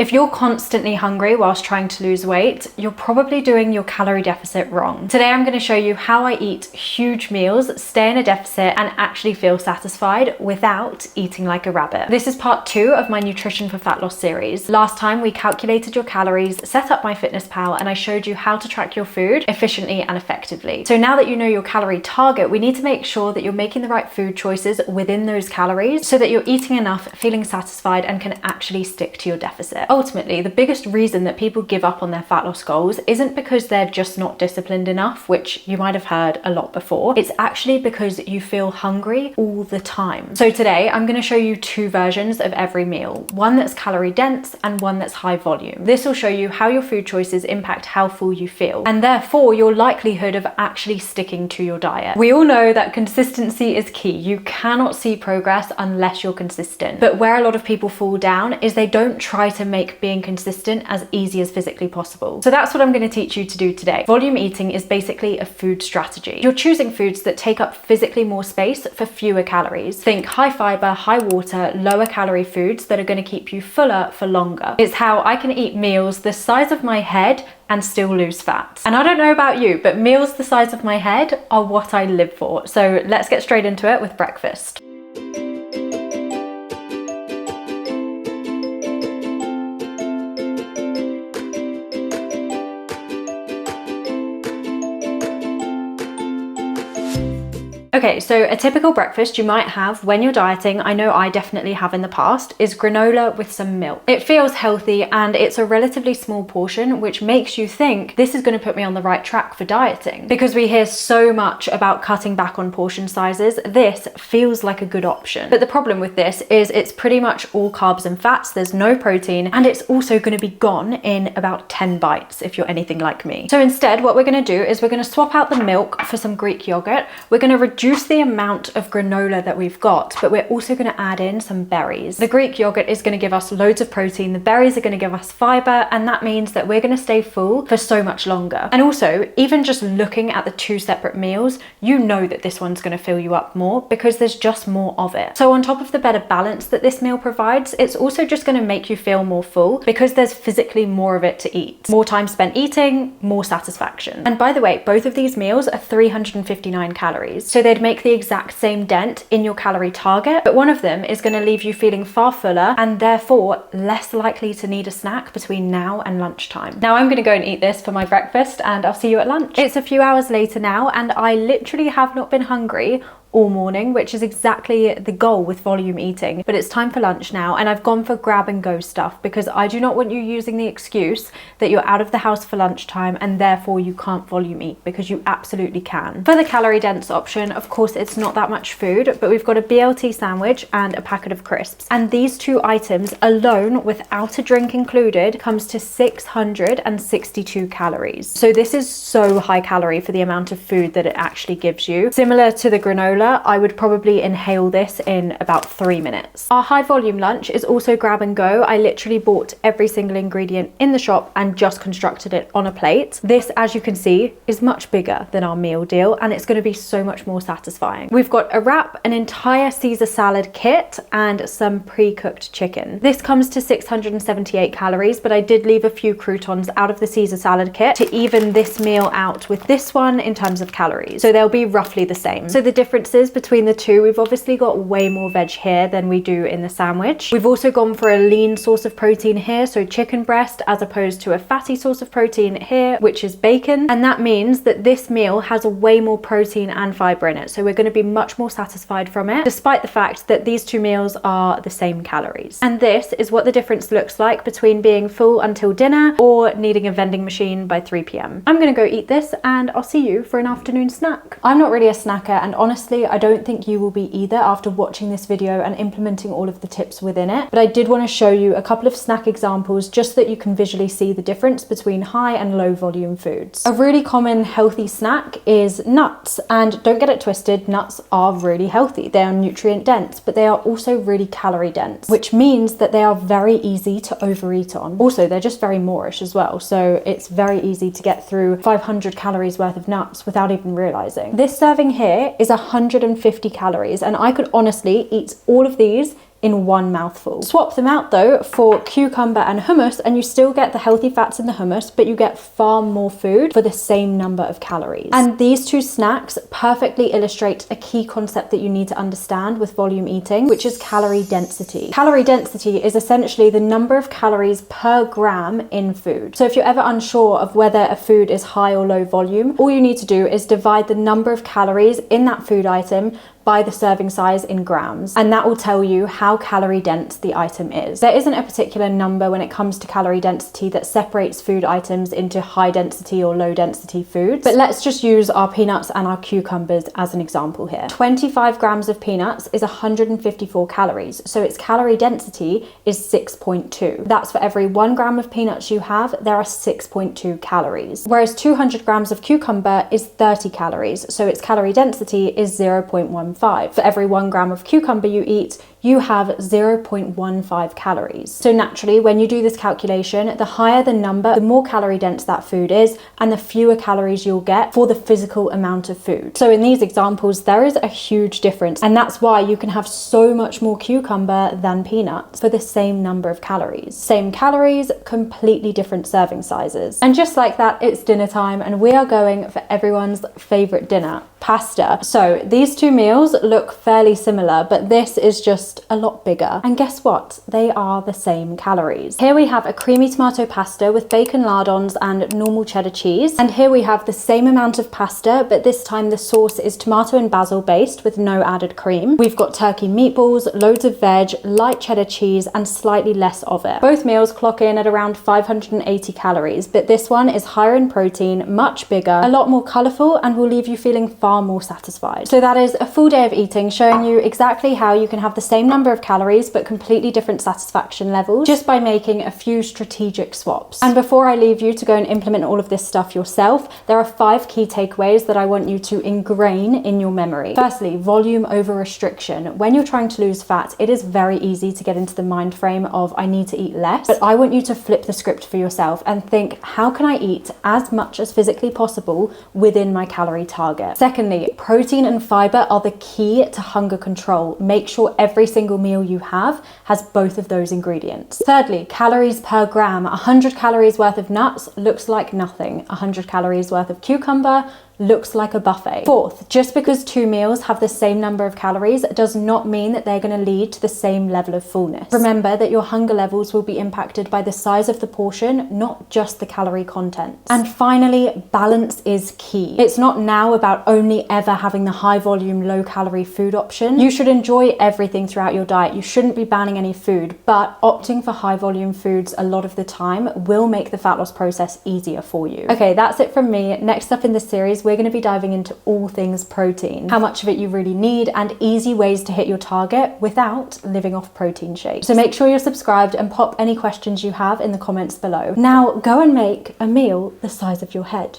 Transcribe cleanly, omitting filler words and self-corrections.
If you're constantly hungry whilst trying to lose weight, you're probably doing your calorie deficit wrong. Today I'm going to show you how I eat huge meals, stay in a deficit, and actually feel satisfied without eating like a rabbit. This is part 2 of my Nutrition for Fat Loss series. Last time we calculated your calories, set up MyFitnessPal, and I showed you how to track your food efficiently and effectively. So now that you know your calorie target, we need to make sure that you're making the right food choices within those calories so that you're eating enough, feeling satisfied, and can actually stick to your deficit. Ultimately, the biggest reason that people give up on their fat loss goals isn't because they're just not disciplined enough, which you might have heard a lot before. It's actually because you feel hungry all the time. So today I'm going to show you 2 versions of every meal, one that's calorie dense and one that's high volume. This will show you how your food choices impact how full you feel, and therefore your likelihood of actually sticking to your diet. We all know that consistency is key. You cannot see progress unless you're consistent. But where a lot of people fall down is they don't try to make being consistent as easy as physically possible. So that's what I'm going to teach you to do today. Volume eating is basically a food strategy. You're choosing foods that take up physically more space for fewer calories. Think high fiber, high water, lower calorie foods that are going to keep you fuller for longer. It's how I can eat meals the size of my head and still lose fat. And I don't know about you, but meals the size of my head are what I live for. So let's get straight into it with breakfast. Okay, so a typical breakfast you might have when you're dieting, I know I definitely have in the past, is granola with some milk. It feels healthy and it's a relatively small portion, which makes you think this is going to put me on the right track for dieting. Because we hear so much about cutting back on portion sizes, this feels like a good option. But the problem with this is it's pretty much all carbs and fats, there's no protein, and it's also going to be gone in about 10 bites if you're anything like me. So instead, what we're going to do is we're going to swap out the milk for some Greek yogurt. We're going to reduce the amount of granola that we've got, but we're also going to add in some berries. The Greek yogurt is going to give us loads of protein, the berries are going to give us fiber, and that means that we're going to stay full for so much longer. And also, even just looking at the 2 separate meals, you know that this one's going to fill you up more because there's just more of it. So on top of the better balance that this meal provides, it's also just going to make you feel more full because there's physically more of it to eat. More time spent eating, more satisfaction. And by the way, both of these meals are 359 calories. So they'd make the exact same dent in your calorie target, but one of them is going to leave you feeling far fuller and therefore less likely to need a snack between now and lunchtime. Now I'm going to go and eat this for my breakfast and I'll see you at lunch. It's a few hours later now and I literally have not been hungry all morning, which is exactly the goal with volume eating. But it's time for lunch now and I've gone for grab and go stuff because I do not want you using the excuse that you're out of the house for lunchtime and therefore you can't volume eat, because you absolutely can. For the calorie dense option, of course it's not that much food, but we've got a BLT sandwich and a packet of crisps, and these 2 items alone without a drink included comes to 662 calories. So this is so high calorie for the amount of food that it actually gives you. Similar to the granola, I would probably inhale this in about 3 minutes. Our high volume lunch is also grab and go. I literally bought every single ingredient in the shop and just constructed it on a plate. This, as you can see, is much bigger than our meal deal and it's going to be so much more satisfying. We've got a wrap, an entire Caesar salad kit, and some pre-cooked chicken. This comes to 678 calories, but I did leave a few croutons out of the Caesar salad kit to even this meal out with this one in terms of calories. So they'll be roughly the same. So the differences between the 2, we've obviously got way more veg here than we do in the sandwich. We've also gone for a lean source of protein here, so chicken breast, as opposed to a fatty source of protein here, which is bacon. And that means that this meal has way more protein and fiber in it. So we're going to be much more satisfied from it, despite the fact that these 2 meals are the same calories. And this is what the difference looks like between being full until dinner or needing a vending machine by 3 p.m. I'm going to go eat this and I'll see you for an afternoon snack. I'm not really a snacker, and honestly, I don't think you will be either after watching this video and implementing all of the tips within it, but I did want to show you a couple of snack examples just so that you can visually see the difference between high and low volume foods. A really common healthy snack is nuts, and don't get it twisted, nuts are really healthy. They are nutrient dense, but they are also really calorie dense, which means that they are very easy to overeat on. Also, they're just very moreish as well, so it's very easy to get through 500 calories worth of nuts without even realizing. This serving here is 150 calories, and I could honestly eat all of these in one mouthful. Swap them out though for cucumber and hummus and you still get the healthy fats in the hummus, but you get far more food for the same number of calories. And these two snacks perfectly illustrate a key concept that you need to understand with volume eating, which is calorie density. Calorie density is essentially the number of calories per gram in food. So if you're ever unsure of whether a food is high or low volume, all you need to do is divide the number of calories in that food item by the serving size in grams, and that will tell you how calorie dense the item is. There isn't a particular number when it comes to calorie density that separates food items into high density or low density foods, but let's just use our peanuts and our cucumbers as an example here. 25 grams of peanuts is 154 calories, so its calorie density is 6.2. That's for every 1 gram of peanuts you have, there are 6.2 calories. Whereas 200 grams of cucumber is 30 calories, so its calorie density is 0.15. For every 1 gram of cucumber you eat, you have 0.15 calories. So naturally, when you do this calculation, the higher the number, the more calorie dense that food is, and the fewer calories you'll get for the physical amount of food. So in these examples, there is a huge difference, and that's why you can have so much more cucumber than peanuts for the same number of calories. Same calories, completely different serving sizes. And just like that, it's dinner time, and we are going for everyone's favorite dinner, pasta. So these two meals look fairly similar, but this is just a lot bigger. And guess what? They are the same calories. Here we have a creamy tomato pasta with bacon lardons and normal cheddar cheese. And here we have the same amount of pasta, but this time the sauce is tomato and basil based with no added cream. We've got turkey meatballs, loads of veg, light cheddar cheese, and slightly less of it. Both meals clock in at around 580 calories, but this one is higher in protein, much bigger, a lot more colorful, and will leave you feeling far more satisfied. So that is a full day of eating, showing you exactly how you can have the same number of calories but completely different satisfaction levels just by making a few strategic swaps. And before I leave you to go and implement all of this stuff yourself, there are 5 key takeaways that I want you to ingrain in your memory. Firstly, volume over restriction. When you're trying to lose fat, it is very easy to get into the mind frame of I need to eat less, but I want you to flip the script for yourself and think, how can I eat as much as physically possible within my calorie target? Secondly, protein and fiber are the key to hunger control. Make sure every single meal you have has both of those ingredients. Thirdly, calories per gram. 100 calories worth of nuts looks like nothing. 100 calories worth of cucumber looks like a buffet. Fourth, just because 2 meals have the same number of calories does not mean that they're going to lead to the same level of fullness. Remember that your hunger levels will be impacted by the size of the portion, not just the calorie content. And finally, balance is key. It's not now about only ever having the high volume, low calorie food option. You should enjoy everything throughout your diet. You shouldn't be banning any food, but opting for high volume foods a lot of the time will make the fat loss process easier for you. Okay, that's it from me. Next up in this series, we're going to be diving into all things protein, how much of it you really need, and easy ways to hit your target without living off protein shakes. So make sure you're subscribed and pop any questions you have in the comments below. Now go and make a meal the size of your head.